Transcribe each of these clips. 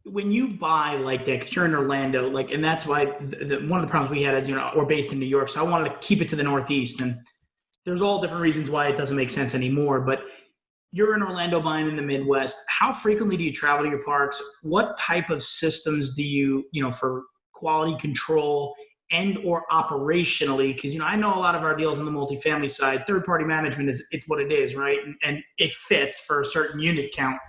when you buy like that, 'cause you're in Orlando, like, and that's why one of the problems we had is, we're based in New York, so I wanted to keep it to the Northeast, and there's all different reasons why it doesn't make sense anymore. But you're in Orlando buying in the Midwest. How frequently do you travel to your parks? What type of systems do you, for quality control and or operationally? Because, I know a lot of our deals on the multifamily side, third party management it's what it is, right? And it fits for a certain unit count.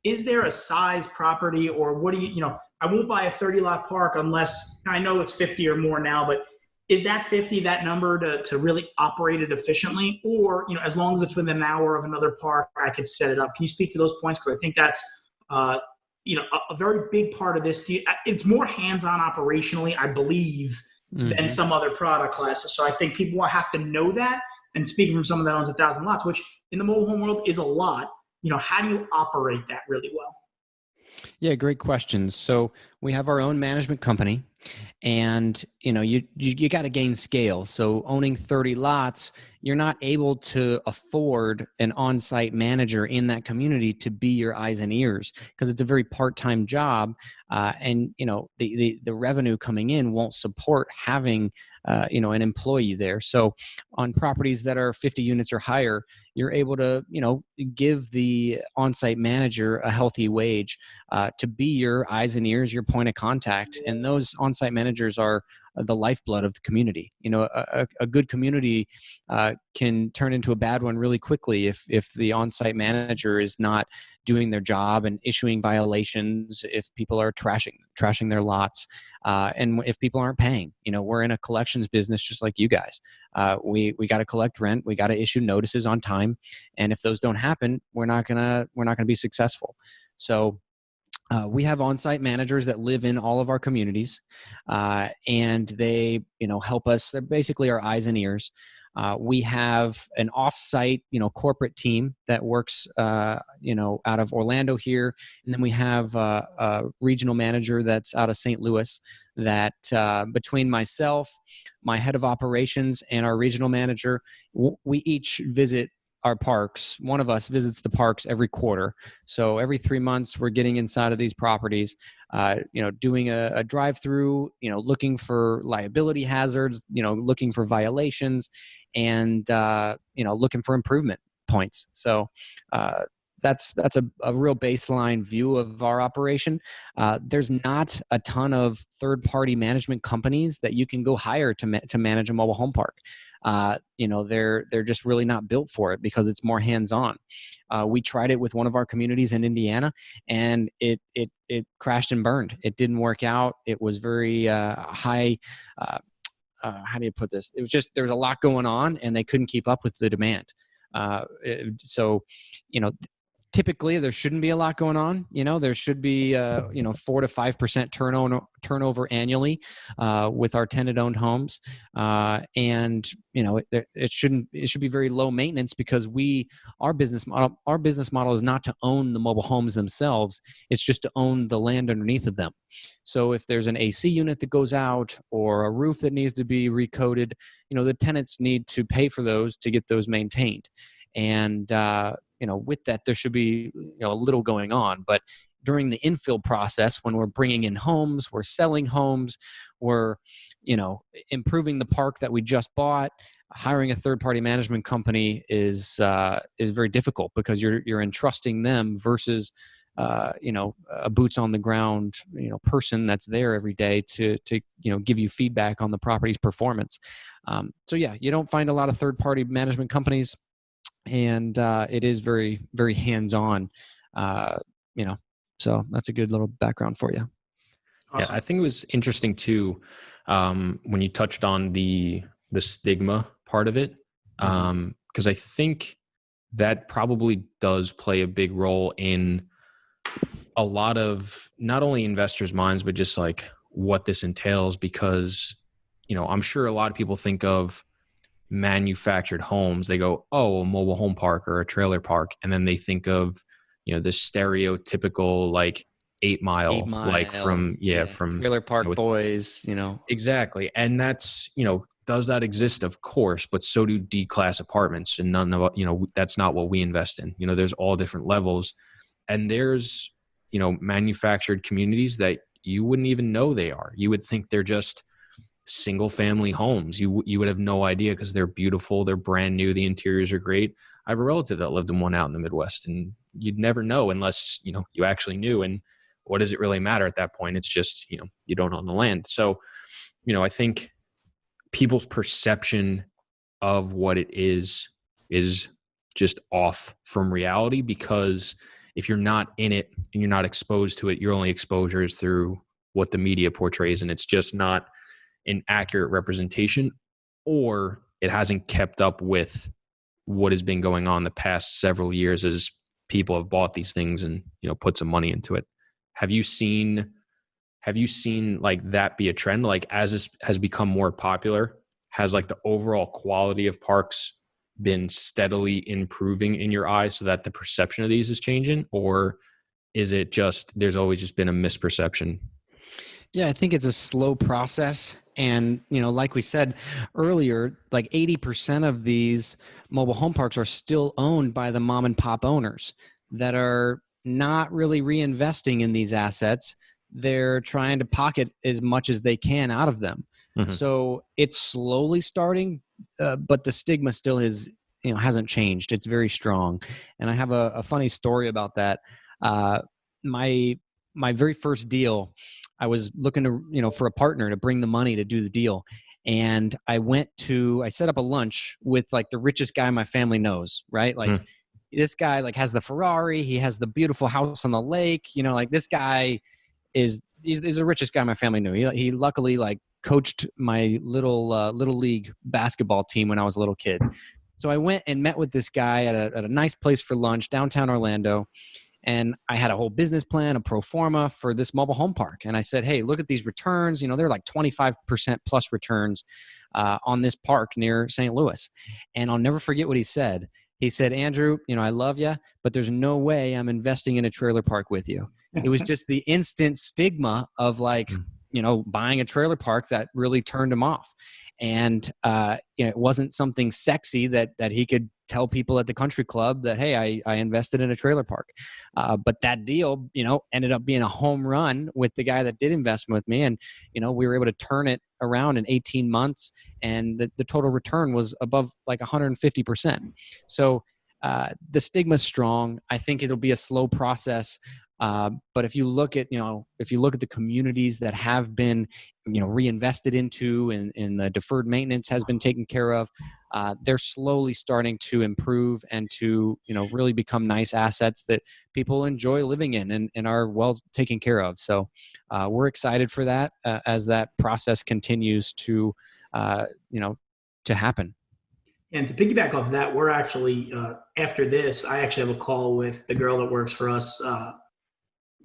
Is there a size property, or what do I won't buy a 30 lot park unless I know it's 50 or more now, but is that 50 that number to really operate it efficiently? Or, as long as it's within an hour of another park, I could set it up. Can you speak to those points? Because I think that's, a very big part of this. It's more hands-on operationally, I believe, than some other product classes. So I think people will have to know that. And speaking from someone that owns 1,000 lots, which in the mobile home world is a lot, how do you operate that really well? Yeah, great questions. So we have our own management company, and you got to gain scale. So owning 30 lots, you're not able to afford an on-site manager in that community to be your eyes and ears, because it's a very part-time job, and the revenue coming in won't support having an employee there. So on properties that are 50 units or higher, you're able to give the on-site manager a healthy wage to be your eyes and ears, your point of contact. And those on-site managers are the lifeblood of the community. A good community can turn into a bad one really quickly if the on-site manager is not doing their job and issuing violations, if people are trashing their lots, and if people aren't paying. We're in a collections business just like you guys. We got to collect rent, we got to issue notices on time, and if those don't happen, we're not gonna be successful. So we have on-site managers that live in all of our communities, and they, help us. They're basically our eyes and ears. We have an off-site, corporate team that works, out of Orlando here, and then we have a regional manager that's out of St. Louis. That between myself, my head of operations, and our regional manager, we each visit our parks. One of us visits the parks every quarter. So every 3 months, we're getting inside of these properties, doing a drive-through, looking for liability hazards, looking for violations, and, looking for improvement points. So that's a real baseline view of our operation. There's not a ton of third-party management companies that you can go hire to manage a mobile home park. They're just really not built for it because it's more hands-on. We tried it with one of our communities in Indiana, and it crashed and burned. It didn't work out. It was very high. How do you put this? It was just, there was a lot going on, and they couldn't keep up with the demand. So, typically there shouldn't be a lot going on. There should be 4 to 5% turnover annually with our tenant-owned homes, and it should be very low maintenance, because our business model is not to own the mobile homes themselves. It's just to own the land underneath of them. So if there's an AC unit that goes out or a roof that needs to be recoated, the tenants need to pay for those to get those maintained. And with that, there should be a little going on. But during the infill process, when we're bringing in homes, we're selling homes, we're improving the park that we just bought, hiring a third-party management company is very difficult, because you're entrusting them versus a boots on the ground person that's there every day to give you feedback on the property's performance. So yeah, you don't find a lot of third-party management companies. And it is very, very hands-on, so that's a good little background for you. Awesome. Yeah, I think it was interesting too, when you touched on the stigma part of it, because I think that probably does play a big role in a lot of not only investors' minds, but just like what this entails, because, I'm sure a lot of people think of manufactured homes. They go, oh, a mobile home park or a trailer park. And then they think of, the stereotypical like 8 Mile, like from Trailer Park Boys, Exactly. And that's, does that exist? Of course, but so do D-class apartments, and none of, that's not what we invest in. There's all different levels, and there's, manufactured communities that you wouldn't even know they are. You would think they're just single family homes. You would have no idea because they're beautiful. They're brand new. The interiors are great. I have a relative that lived in one out in the Midwest, and you'd never know unless, you actually knew. And what does it really matter at that point? It's just, you don't own the land. So, I think people's perception of what it is just off from reality, because if you're not in it and you're not exposed to it, your only exposure is through what the media portrays, and it's just not an accurate representation, or it hasn't kept up with what has been going on the past several years as people have bought these things and put some money into it. Have you seen like that be a trend? Like as this has become more popular, has like the overall quality of parks been steadily improving in your eyes so that the perception of these is changing? Or is it just there's always just been a misperception? Yeah, I think it's a slow process. And, like we said earlier, like 80% of these mobile home parks are still owned by the mom and pop owners that are not really reinvesting in these assets. They're trying to pocket as much as they can out of them. Mm-hmm. So it's slowly starting, but the stigma still hasn't changed. It's very strong. And I have a funny story about that. My very first deal, I was looking to, for a partner to bring the money to do the deal. And I set up a lunch with like the richest guy my family knows, right? Like this guy like has the Ferrari, he has the beautiful house on the lake, like this guy he's the richest guy my family knew. He luckily like coached my little league basketball team when I was a little kid. So I went and met with this guy at a nice place for lunch, downtown Orlando. And I had a whole business plan, a pro forma for this mobile home park. And I said, hey, look at these returns. They're like 25% plus returns on this park near St. Louis. And I'll never forget what he said. He said, Andrew, I love you, but there's no way I'm investing in a trailer park with you. It was just the instant stigma of like, buying a trailer park that really turned him off. And it wasn't something sexy that he could tell people at the country club that, hey, I invested in a trailer park. But that deal, ended up being a home run with the guy that did invest with me. And, we were able to turn it around in 18 months. And the total return was above like 150%. So the stigma's strong. I think it'll be a slow process. But if you look at the communities that have been, reinvested into and the deferred maintenance has been taken care of, they're slowly starting to improve and to, really become nice assets that people enjoy living in and are well taken care of. So we're excited for that as that process continues to happen. And to piggyback off of that, we're actually, after this, I actually have a call with the girl that works for us,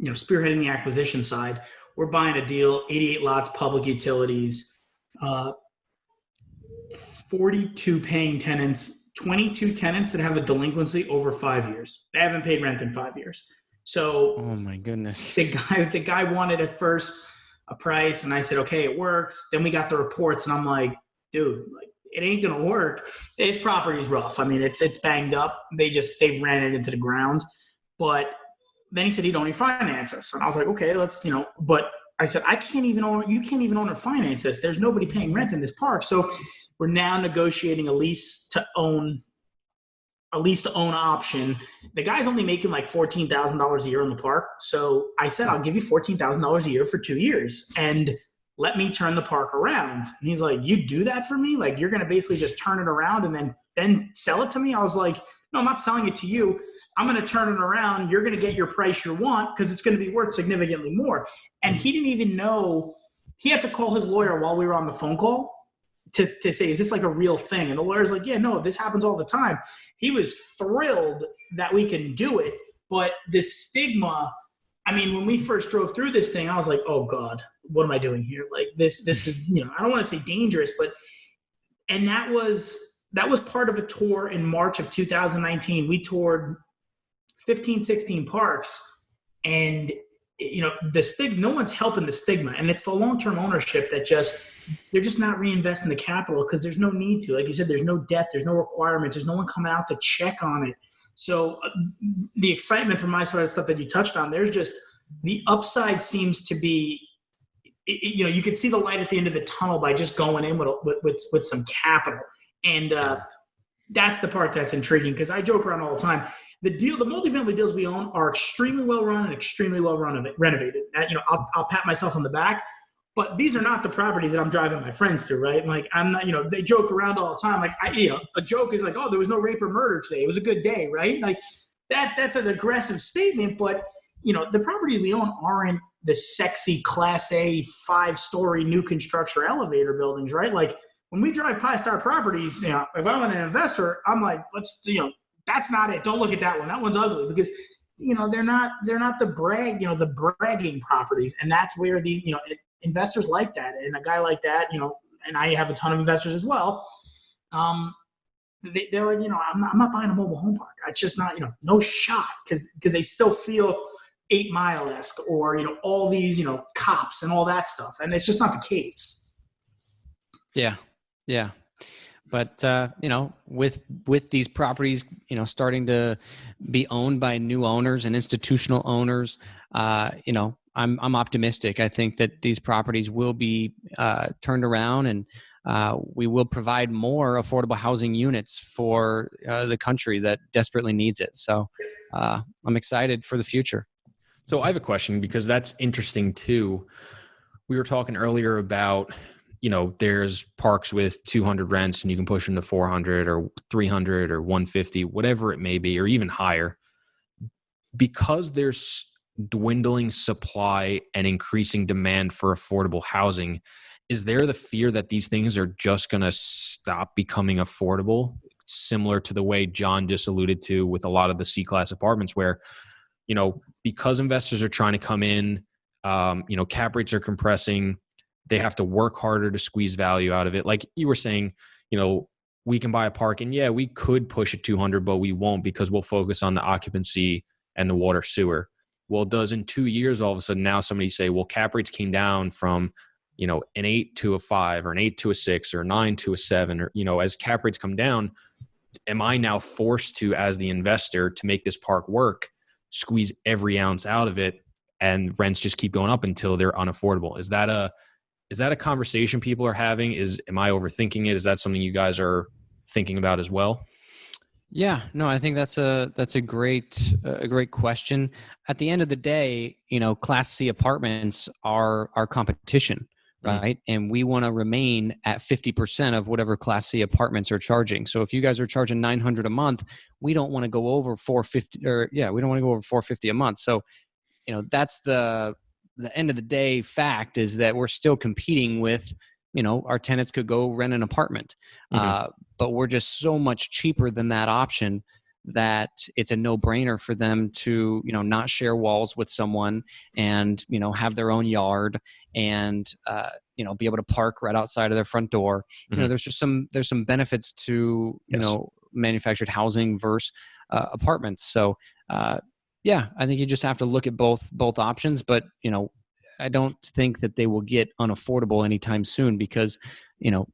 spearheading the acquisition side. We're buying a deal, 88 lots, public utilities, 42 paying tenants, 22 tenants that have a delinquency over 5 years. They haven't paid rent in 5 years. So, oh my goodness, the guy wanted at first a price, and I said, okay, it works. Then we got the reports, and I'm like, dude, like it ain't gonna work. This property's rough. I mean, it's banged up. They've ran it into the ground, but. Then he said he'd only finance us. And I was like, okay, let's, but I said, you can't even own or finance this. There's nobody paying rent in this park. So we're now negotiating a lease to own option. The guy's only making like $14,000 a year in the park. So I said, I'll give you $14,000 a year for 2 years and let me turn the park around. And he's like, you do that for me? Like, you're going to basically just turn it around and then sell it to me? I was like, no, I'm not selling it to you. I'm going to turn it around. You're going to get your price you want because it's going to be worth significantly more. And he didn't even know. He had to call his lawyer while we were on the phone call to say, is this like a real thing? And the lawyer's like, yeah, no, this happens all the time. He was thrilled that we can do it. But the stigma, I mean, when we first drove through this thing, I was like, oh God, what am I doing here? Like this is, I don't want to say dangerous, but, and that was part of a tour in March of 2019. We toured 15, 16 parks, and the stigma, no one's helping the stigma, and it's the long-term ownership that they're just not reinvesting the capital because there's no need to. Like you said, there's no debt, there's no requirements, there's no one coming out to check on it. So the excitement from my side of stuff that you touched on, there's just the upside seems to be, you can see the light at the end of the tunnel by just going in with some capital. And that's the part that's intriguing, because I joke around all the time. The multifamily deals we own are extremely well run and extremely well renovated. I'll pat myself on the back, but these are not the properties that I'm driving my friends to, right? Like, I'm not, they joke around all the time. Like, a joke is like, oh, there was no rape or murder today. It was a good day, right? Like that's an aggressive statement, but the properties we own aren't the sexy Class A 5-story new construction or elevator buildings, right? Like, when we drive past our properties, if I'm an investor, I'm like, that's not it. Don't look at that one. That one's ugly, because they're not the bragging properties, and that's where the investors like that. And a guy like that, and I have a ton of investors as well. They're like, I'm not buying a mobile home park. It's just not, no shot, because they still feel 8 Mile-esque, or all these cops and all that stuff, and it's just not the case. Yeah. But, with these properties, starting to be owned by new owners and institutional owners, I'm optimistic. I think that these properties will be turned around, and we will provide more affordable housing units for the country that desperately needs it. So I'm excited for the future. So I have a question, because that's interesting too. We were talking earlier about, there's parks with 200 rents and you can push them to 400 or 300 or 150, whatever it may be, or even higher. Because there's dwindling supply and increasing demand for affordable housing, is there the fear that these things are just going to stop becoming affordable, similar to the way John just alluded to with a lot of the C-class apartments, where, because investors are trying to come in, cap rates are compressing, they have to work harder to squeeze value out of it. Like you were saying, we can buy a park, and we could push it 200, but we won't, because we'll focus on the occupancy and the water sewer. Well, does in 2 years, all of a sudden now somebody say, well, cap rates came down from, an 8 to a 5, or an 8 to a 6, or a 9 to a 7, or, as cap rates come down, am I now forced to, as the investor, to make this park work, squeeze every ounce out of it, and rents just keep going up until they're unaffordable? Is that a conversation people are having? Am I overthinking it? Is that something you guys are thinking about as well? Yeah, no, I think that's a great question. At the end of the day, Class C apartments are our competition, right? Mm-hmm. And we want to remain at 50% of whatever Class C apartments are charging. So if you guys are charging $900 a month, we don't want to go over $450, we don't want to go over $450 a month. So, that's the end of the day fact, is that we're still competing with, our tenants could go rent an apartment, but we're just so much cheaper than that option that it's a no-brainer for them to, not share walls with someone, and, have their own yard, and, be able to park right outside of their front door. Mm-hmm. There's some benefits to, manufactured housing versus apartments. So, I think you just have to look at both options, but, I don't think that they will get unaffordable anytime soon, because,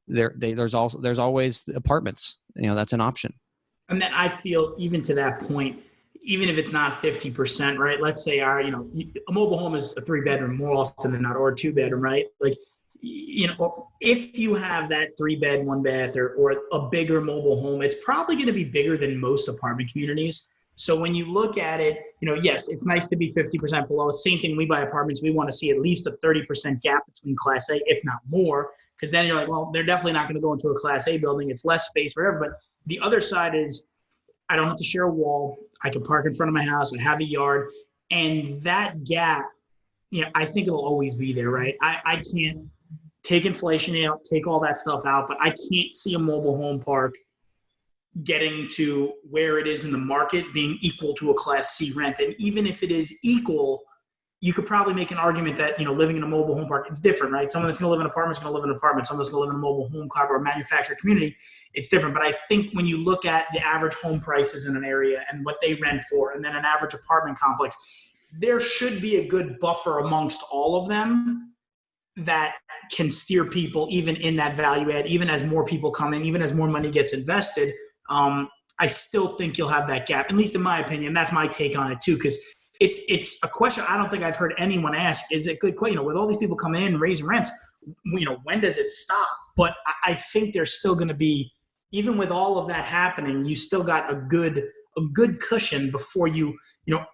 there's always apartments. That's an option. And then I feel, even to that point, even if it's not 50%, right? Let's say a mobile home is a 3-bedroom more often than not, or a 2-bedroom, right? Like, if you have that 3-bed, 1-bath, or a bigger mobile home, it's probably going to be bigger than most apartment communities. So when you look at it, yes, it's nice to be 50% below. Same thing, we buy apartments, we want to see at least a 30% gap between Class A, if not more, because then you're like, well, they're definitely not going to go into a Class A building. It's less space, whatever. But the other side is, I don't have to share a wall. I can park in front of my house. I have a yard. And that gap, I think it'll always be there, right? I can't take inflation out, take all that stuff out, but I can't see a mobile home park getting to where it is in the market being equal to a Class C rent. And even if it is equal, you could probably make an argument that, living in a mobile home park, it's different, right? Someone that's going to live in an apartment is going to live in an apartment. Someone that's going to live in a mobile home park or a manufactured community, it's different. But I think when you look at the average home prices in an area and what they rent for, and then an average apartment complex, there should be a good buffer amongst all of them that can steer people even in that value add, even as more people come in, even as more money gets invested. I still think you'll have that gap, at least in my opinion. That's my take on it too, because it's a question I don't think I've heard anyone ask. Is it good? With all these people coming in and raising rents, when does it stop? But I think there's still going to be, even with all of that happening, you still got a good cushion before you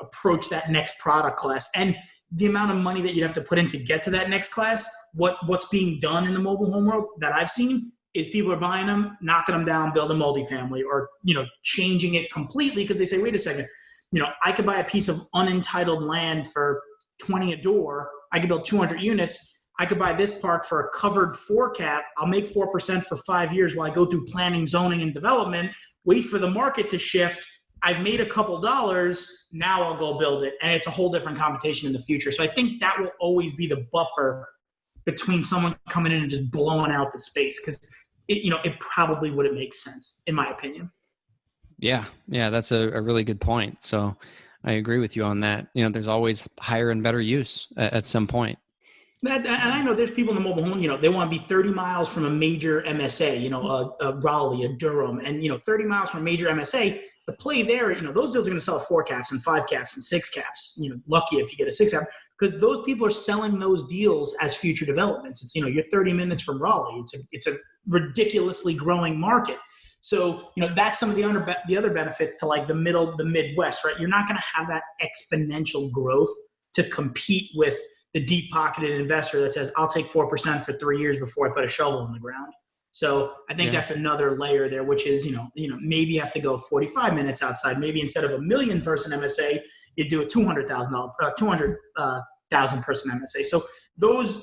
approach that next product class. And the amount of money that you'd have to put in to get to that next class, what's being done in the mobile home world that I've seen is people are buying them, knocking them down, building multifamily, or changing it completely because they say, wait a second, I could buy a piece of unentitled land for 20 a door. I could build 200 units. I could buy this park for a covered 4 cap. I'll make 4% for 5 years while I go through planning, zoning, and development, wait for the market to shift. I've made a couple dollars. Now I'll go build it. And it's a whole different competition in the future. So I think that will always be the buffer between someone coming in and just blowing out the space, because it probably wouldn't make sense, in my opinion. Yeah, that's a really good point. So I agree with you on that. There's always higher and better use at some point. And I know there's people in the mobile home, they want to be 30 miles from a major MSA, a Raleigh, a Durham, and 30 miles from a major MSA. The play there, those deals are going to sell at 4 caps and 5 caps and 6 caps. Lucky if you get a 6 cap, because those people are selling those deals as future developments. It's you're 30 minutes from Raleigh. It's a ridiculously growing market. So, that's some of the other benefits to like the Midwest, right? You're not going to have that exponential growth to compete with the deep-pocketed investor that says, I'll take 4% for 3 years before I put a shovel in the ground. So I think that's another layer there, which is, maybe you have to go 45 minutes outside. Maybe instead of a 1 million person MSA, you do a 200,000 person MSA. So those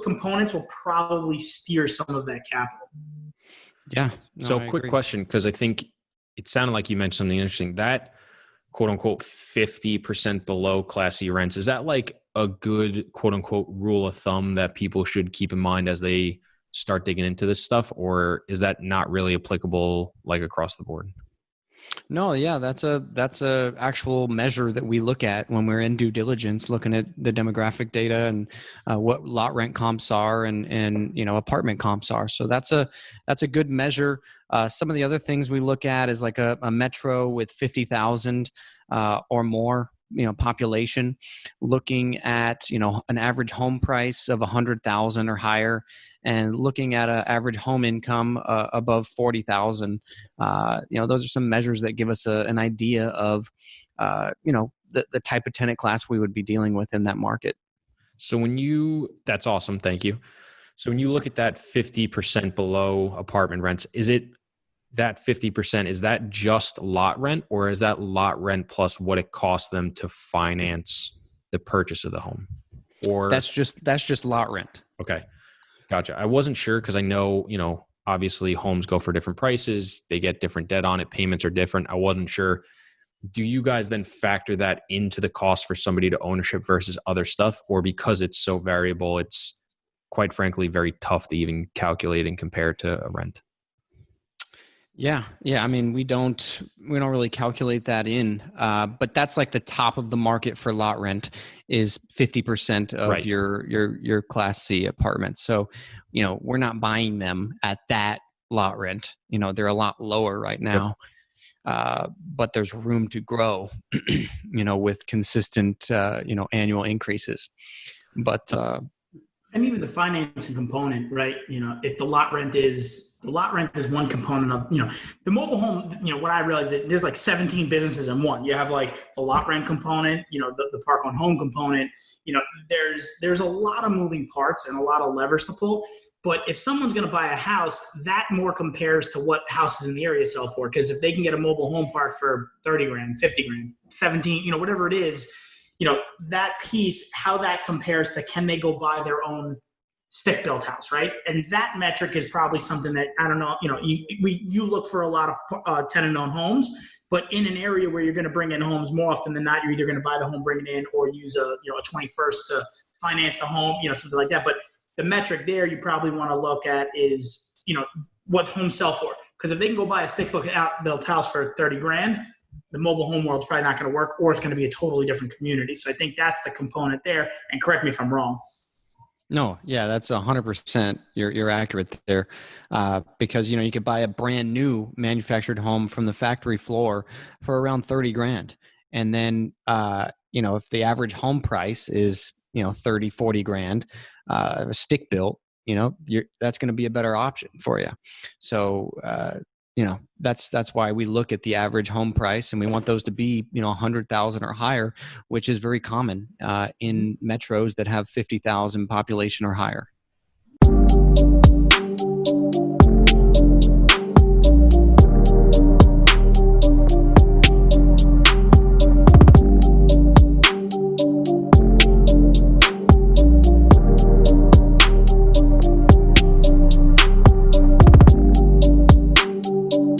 components will probably steer some of that capital. Yeah. So quick question, because I think it sounded like you mentioned something interesting. That quote unquote 50% below Class C rents, is that like a good quote unquote rule of thumb that people should keep in mind as they start digging into this stuff, or is that not really applicable like across the board? No, yeah, that's a actual measure that we look at when we're in due diligence, looking at the demographic data and what lot rent comps are and apartment comps are. So that's a good measure. Some of the other things we look at is like a metro with 50,000 or more population, looking at an average home price of 100,000 or higher, and looking at an average home income above 40,000. Those are some measures that give us an idea of the type of tenant class we would be dealing with in that market. So that's awesome, thank you. So when you look at that 50% below apartment rents, is it that 50%, is that just lot rent, or is that lot rent plus what it costs them to finance the purchase of the home? Or that's just lot rent. Okay. Gotcha. I wasn't sure because I know, obviously homes go for different prices. They get different debt on it. Payments are different. I wasn't sure. Do you guys then factor that into the cost for somebody to ownership versus other stuff? Or because it's so variable, it's quite frankly very tough to even calculate and compare to a rent? Yeah. I mean, we don't really calculate that in, but that's like the top of the market for lot rent is 50% of Right. your Class C apartments. So, we're not buying them at that lot rent. They're a lot lower right now, but there's room to grow, with consistent, annual increases. But and even the financing component, right? If the lot rent is one component of, the mobile home, what I realized that there's like 17 businesses in one. You have like the lot rent component, the park on home component, there's a lot of moving parts and a lot of levers to pull. But if someone's going to buy a house, that more compares to what houses in the area sell for. Because if they can get a mobile home park for 30 grand, 50 grand, 17, whatever it is, that piece, how that compares to can they go buy their own stick-built house, right? And that metric is probably something that, I don't know, you look for a lot of tenant-owned homes, but in an area where you're going to bring in homes more often than not, you're either going to buy the home, bring it in, or use a 21st to finance the home, something like that. But the metric there you probably want to look at is, what homes sell for. Because if they can go buy a stick-built house for 30 grand, the mobile home world's probably not going to work, or it's going to be a totally different community. So I think that's the component there. And correct me if I'm wrong. No, yeah, that's 100%. You're accurate there, because you could buy a brand new manufactured home from the factory floor for around 30 grand, and then if the average home price is 30, 40 grand, stick built, that's going to be a better option for you. So that's why we look at the average home price, and we want those to be 100,000 or higher, which is very common in metros that have 50,000 population or higher.